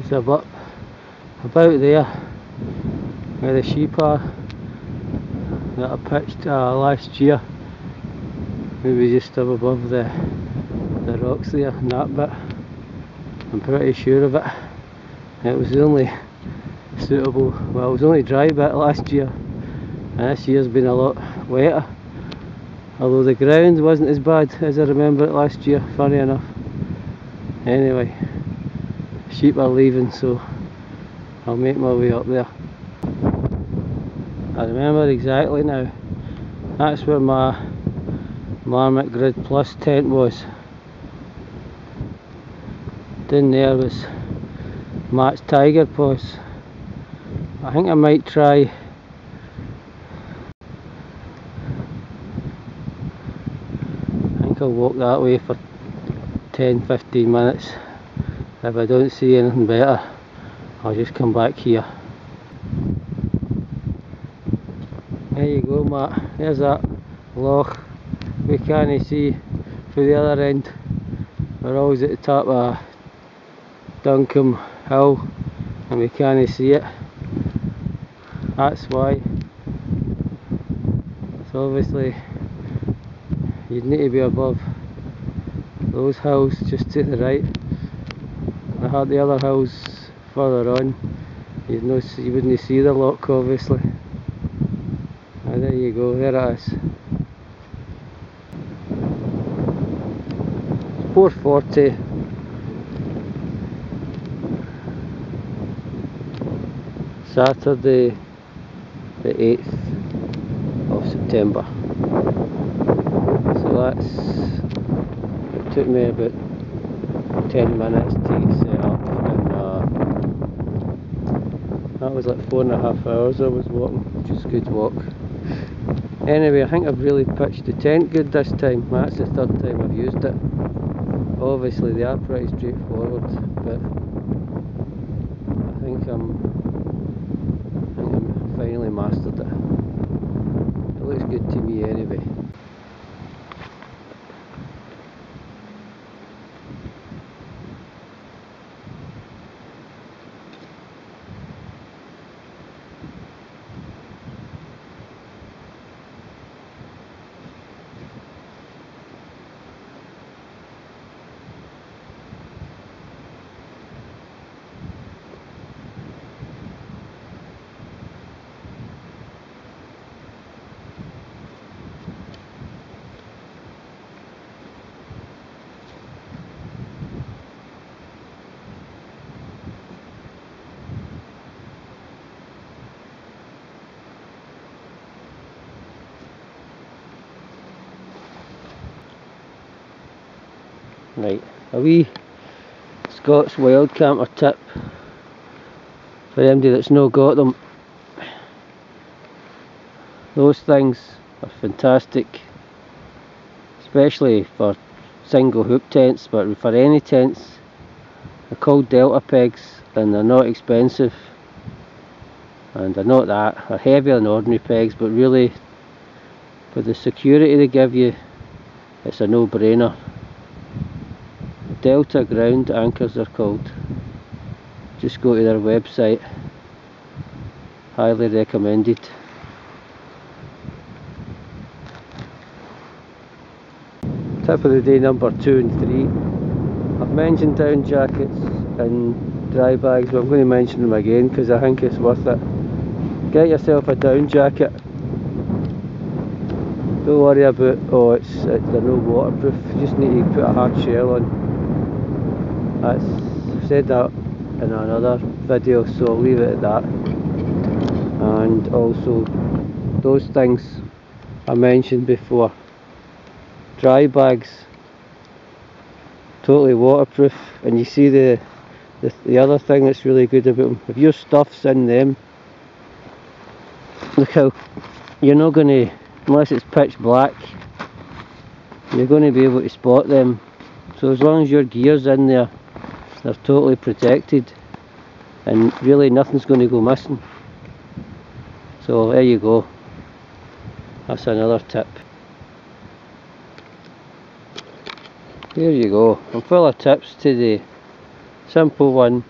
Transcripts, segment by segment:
So up about there where the sheep are that I pitched last year, maybe just up above the rocks there and that bit. I'm pretty sure of it. It was the only suitable, well, it was only dry bit last year, and this year's been a lot wetter, although the ground wasn't as bad as I remember it last year, funny enough. Anyway, sheep are leaving, so I'll make my way up there. I remember exactly now, that's where my Marmot Grid Plus tent was. Down there was Matt's tiger paws. I think I might try I'll walk that way for 10-15 minutes. If I don't see anything better, I'll just come back here. There you go, Matt. There's that loch. We can't see through the other end. We're always at the top of Duncombe Hill and we can't see it. That's why. So obviously you'd need to be above those hills just to the right. I had the other hills further on. You wouldn't see the loch, obviously. And there you go, there it is. 4:40. Saturday the 8th of September. So it took me about 10 minutes to get set up, and that was like 4.5 hours I was walking, which is a good walk. Anyway, I think I've really pitched the tent good this time. That's the third time I've used it. Obviously they are pretty straightforward, but I think I'm finally mastered it. It looks good to me anyway. Right, a wee Scott's wild camper tip for anybody that's not got them. Those things are fantastic, especially for single hoop tents, but for any tents. They're called Delta pegs and they're not expensive, and they're not that, they're heavier than ordinary pegs, but really for the security they give you, it's a no-brainer. Delta ground anchors they're called. Just go to their website. Highly recommended. Tip of the day number 2 and 3. I've mentioned down jackets and dry bags, but I'm going to mention them again because I think it's worth it. Get yourself a down jacket. Don't worry about, they're no waterproof. You just need to put a hard shell on. I've said that in another video, so I'll leave it at that. And also those things I mentioned before, dry bags, totally waterproof. And you see the other thing that's really good about them, if your stuff's in them, look how you're not going to, unless it's pitch black, you're going to be able to spot them. So as long as your gear's in there, they're totally protected and really nothing's going to go missing. So there you go, that's another tip. There you go, I'm full of tips today. Simple one,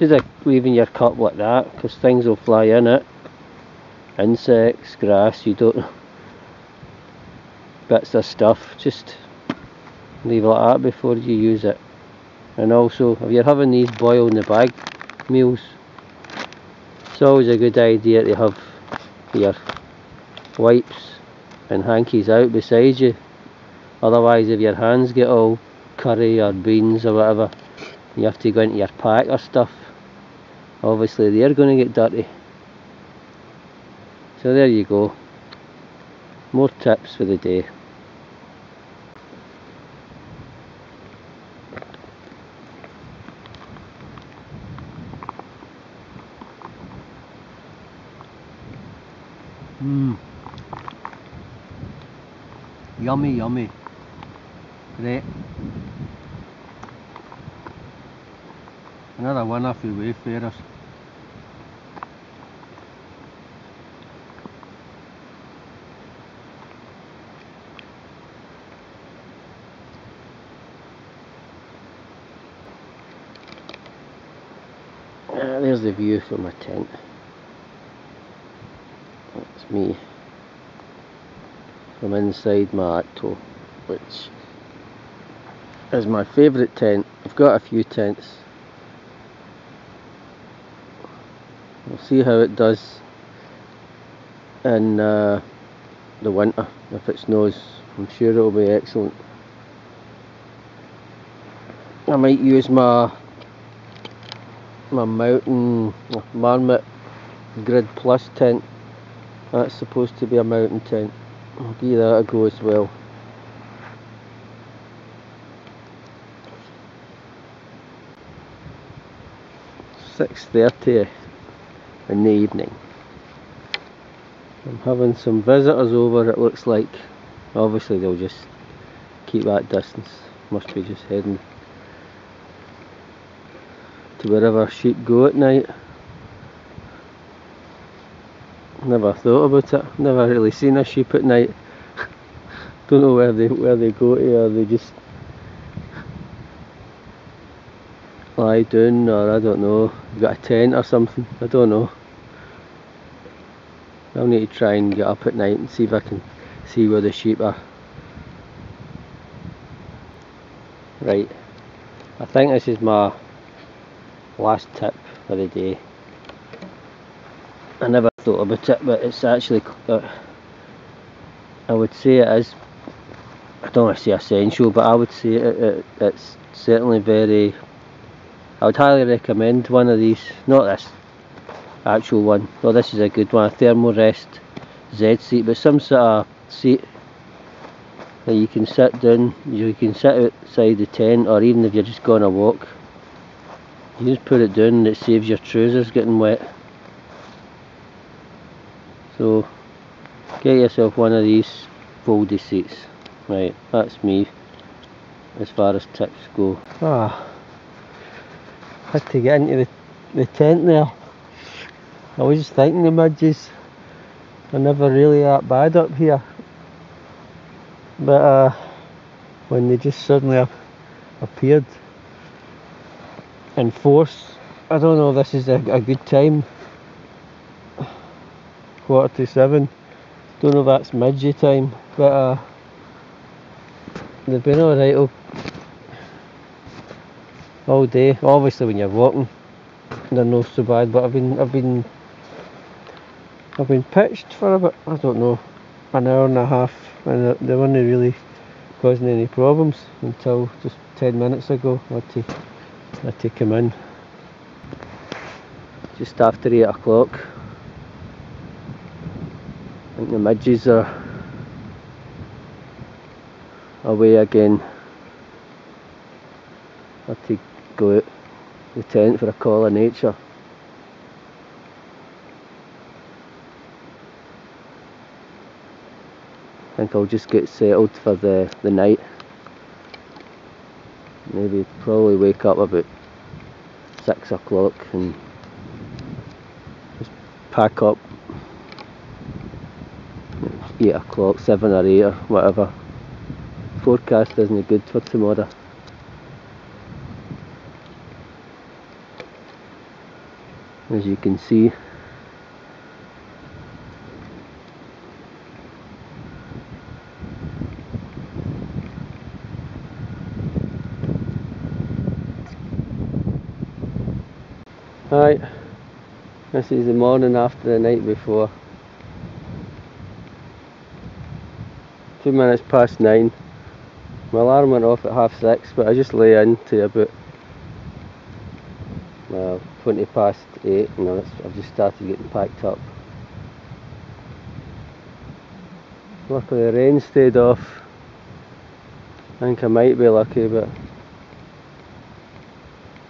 instead of leaving your cup like that, because things will fly in it, insects, grass, you don't, bits of stuff, just leave it like that before you use it. And also, if you're having these boil in the bag meals, it's always a good idea to have your wipes and hankies out beside you. Otherwise, if your hands get all curry or beans or whatever, you have to go into your pack or stuff, obviously they're going to get dirty. So there you go, more tips for the day. Yummy, yummy. Great. Another winner for Wayfarers. There's the view from my tent. That's me from inside my Akto, which is my favourite tent. I've got a few tents. We'll see how it does in the winter. If it snows, I'm sure it'll be excellent. I might use my mountain Marmot Grid Plus tent. That's supposed to be a mountain tent. I'll give that a go as well. "6:30 in the evening. I'm having some visitors over, it looks like. Obviously they'll just keep that distance. Must be just heading to wherever sheep go at night. Never thought about it. Never really seen a sheep at night. Don't know where they go to, or they just lie down, or I don't know, got a tent or something, I don't know. I'll need to try and get up at night and see if I can see where the sheep are. Right, I think this is my last tip for the day. I never thought about it, but it's actually, I would say it is, I don't want to say essential, but I would say it's certainly very, I would highly recommend one of these. Not this actual one, well this is a good one, a Thermarest Z seat, but some sort of seat that you can sit down, you can sit outside the tent, or even if you're just going a walk, you just put it down and it saves your trousers getting wet. So get yourself one of these foldy seats. Right, that's me as far as tips go. Had to get into the tent there. I was just thinking the midges are never really that bad up here, but when they just suddenly appeared in force, I don't know if this is a good time. 6:45. Don't know if that's midge time, but they've been alright all day. Obviously when you're walking they're not so bad, but I've been pitched for about, I don't know, an hour and a half, and they weren't really causing any problems until just 10 minutes ago. I had to come in just after 8 o'clock. I think the midges are away again. I had to go out the tent for a call of nature. I think I'll just get settled for the night. Maybe probably wake up about 6 o'clock and just pack up. 8 o'clock, 7 or 8 or whatever. Forecast isn't good for tomorrow. as you can see. Right, this is the morning after the night before. 2 minutes past 9. My alarm went off at 6:30, but I just lay in to about 20 past 8, and I've just started getting packed up. Luckily the rain stayed off. I think I might be lucky, but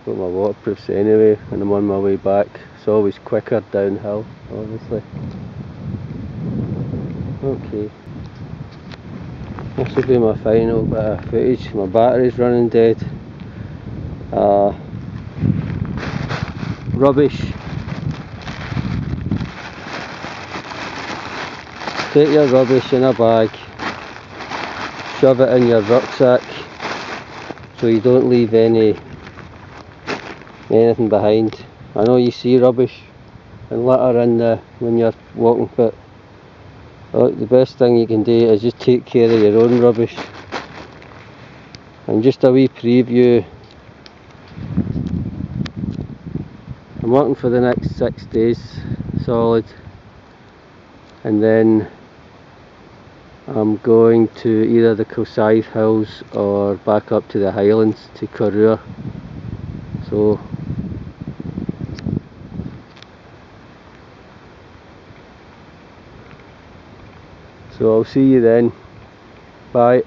got my waterproofs anyway, and I'm on my way back. It's always quicker downhill, obviously. Okay, this will be my final bit of footage. My battery's running dead. Rubbish. Take your rubbish in a bag, shove it in your rucksack so you don't leave anything behind. I know you see rubbish and litter in when you're walking, but the best thing you can do is just take care of your own rubbish. And just a wee preview, I'm working for the next 6 days solid, and then I'm going to either the Kilpatrick Hills or back up to the Highlands to Karua. So I'll see you then. Bye.